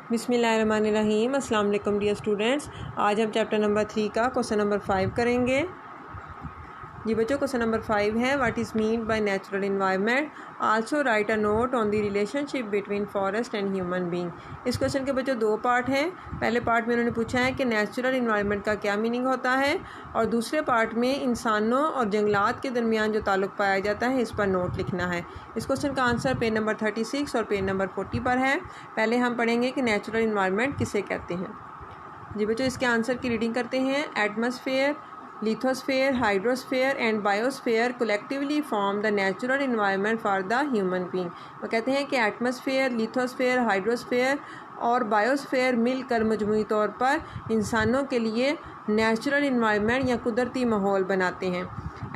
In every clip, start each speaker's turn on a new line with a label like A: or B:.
A: बिस्मिल्लाहिर्रहमानिर्रहीम। अस्सलाम वालेकुम डियर स्टूडेंट्स। आज हम चैप्टर नंबर 3 का क्वेश्चन नंबर 5 करेंगे। जी बच्चों, क्वेश्चन नंबर 5 है what is mean by natural environment, also right a note on the relationship between forest and human being. इस क्वेश्चन के बच्चों 2 पार्ट हैं। पहले पार्ट में उन्होंने पूछा है कि नेचुरल इन्वायरमेंट का क्या मीनिंग होता है, और दूसरे पार्ट में इंसानों और जंगलात के दरमियान जो ताल्लुक़ पाया जाता है इस पर नोट लिखना है। इस क्वेश्चन का आंसर पेज नंबर 36 और पेज नंबर 40 पर है। पहले हम पढ़ेंगे कि नेचुरल इन्वायरमेंट किसे कहते हैं। जी बच्चों, इसके आंसर की रीडिंग करते हैं। Atmosphere, lithosphere, hydrosphere and biosphere collectively form the natural environment for the human being. वो कहते हैं कि एटमॉस्फेयर, लिथोस्फेयर, हाइड्रोस्फेयर और बायोस्फेयर मिलकर मजमूई तौर पर इंसानों के लिए नेचुरल इन्वायरमेंट या कुदरती माहौल बनाते हैं।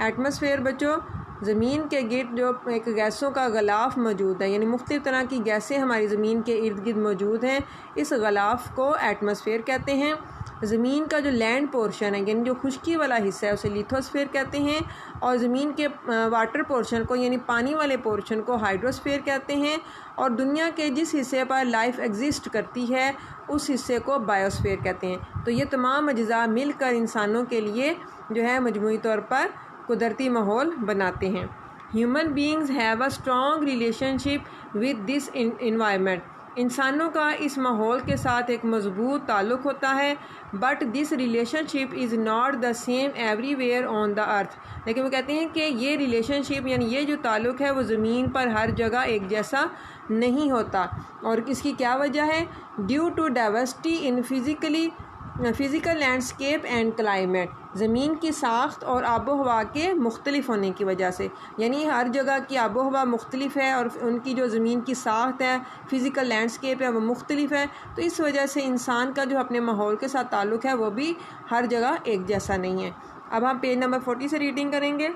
A: एटमॉस्फेयर बच्चों, ज़मीन के गिर्द जो एक गैसों का गलाफ मौजूद है, यानी मुख्तलिफ़ तरह की गैसें हमारी ज़मीन के इर्द गिर्द मौजूद हैं, इस गलाफ को एटमॉस्फेयर कहते हैं। ज़मीन का जो लैंड पोर्शन है, यानी जो खुश्की वाला हिस्सा है, उसे लिथोस्फेयर कहते हैं, और ज़मीन के वाटर पोर्शन को यानी पानी वाले पोर्शन को हाइड्रोस्फेयर कहते हैं, और दुनिया के जिस हिस्से पर लाइफ एग्जिस्ट करती है उस हिस्से को बायोस्फेयर कहते हैं। तो ये तमाम अज्जा मिलकर इंसानों के लिए जो है मजमूई तौर पर कुदरती माहौल बनाते हैं। Human beings have a strong relationship with this environment. इंसानों का इस माहौल के साथ एक मजबूत ताल्लुक़ होता है, but this relationship is not the same everywhere on the earth. लेकिन वो कहते हैं कि ये रिलेशनशिप यानी ये जो ताल्लुक़ है वो ज़मीन पर हर जगह एक जैसा नहीं होता। और इसकी क्या वजह है? Due to diversity in physical landscape and climate. ज़मीन की साख्त और आबो हवा के मुख्तलिफ होने की वजह से, यानी हर जगह की आबो हवा मुख्तलिफ है और उनकी जो ज़मीन की साख्त है, फ़िज़िकल लैंडस्केप है, वो मुख्तलिफ है। तो इस वजह से इंसान का जो अपने माहौल के साथ ताल्लुक़ है वो भी हर जगह एक जैसा नहीं है। अब हम पेज नंबर 40 से रीडिंग करेंगे।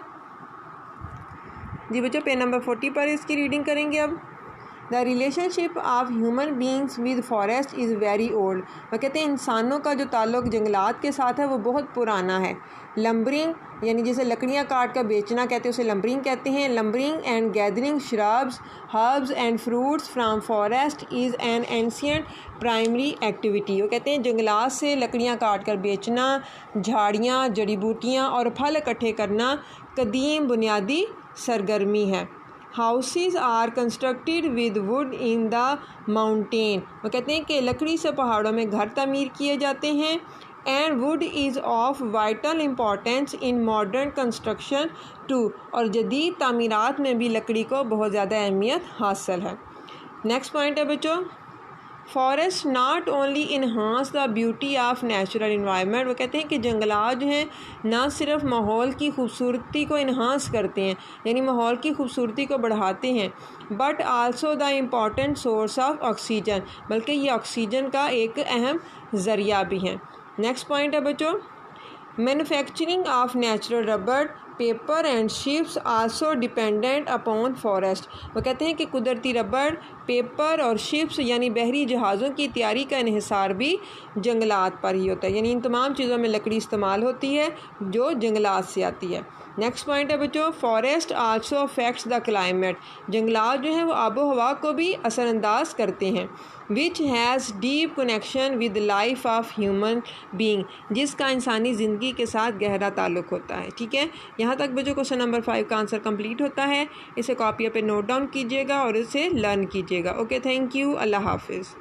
A: जी बच्चों, पेज नंबर 40 पर इसकी रीडिंग करेंगे। अब the relationship of human beings with forest is very old. वह कहते हैं इंसानों का जो ताल्लुक़ जंगलात के साथ है वो बहुत पुराना है। लम्बरिंग यानी जैसे लकड़ियाँ काट कर बेचना कहते हैं उसे लम्बरिंग कहते हैं। Lumbering and gathering shrubs, herbs and fruits from forest is an ancient primary activity. वो कहते हैं जंगलात से लकड़ियाँ काट कर बेचना, झाड़ियाँ, जड़ी बूटियाँ और फल इकट्ठे करना कदीम बुनियादी सरगर्मी है। Houses are constructed with wood in the mountain. वो कहते हैं कि लकड़ी से पहाड़ों में घर तामीर किए जाते हैं। And wood is of vital importance in modern construction too. और जदीद तामीरात में भी लकड़ी को बहुत ज़्यादा अहमियत हासिल है। नेक्स्ट पॉइंट है बच्चों, forest not only enhance the beauty of natural environment. वो कहते हैं कि जंगलात जो हैं ना सिर्फ माहौल की खूबसूरती को इन्हांस करते हैं यानी माहौल की खूबसूरती को बढ़ाते हैं, but also the important source of oxygen, बल्कि ये ऑक्सीजन का एक अहम ज़रिया भी हैं। नेक्स्ट पॉइंट है बच्चों, manufacturing of natural rubber, paper and ships also dependent upon forest. वो कहते हैं कि कुदरती रबर, पेपर और शिप्स यानी बहरी जहाज़ों की तैयारी का इन्हिसार भी जंगलात पर ही होता है, यानी इन तमाम चीज़ों में लकड़ी इस्तेमाल होती है जो जंगलात से आती है। नेक्स्ट पॉइंट है बच्चों, forest also affects the climate. जंगलात जो हैं वो आबो हवा को भी असरअंदाज करते हैं। Which has deep connection with life of human being, जिसका इंसानी ज़िंदगी के साथ गहरा ताल्लुक़ होता है। ठीक है, यहाँ तक बच्चों क्वेश्चन नंबर 5 का आंसर कंप्लीट होता है। इसे कॉपी पे नोट डाउन कीजिएगा और इसे लर्न कीजिएगा। ओके, थैंक यू, अल्लाह हाफिज़।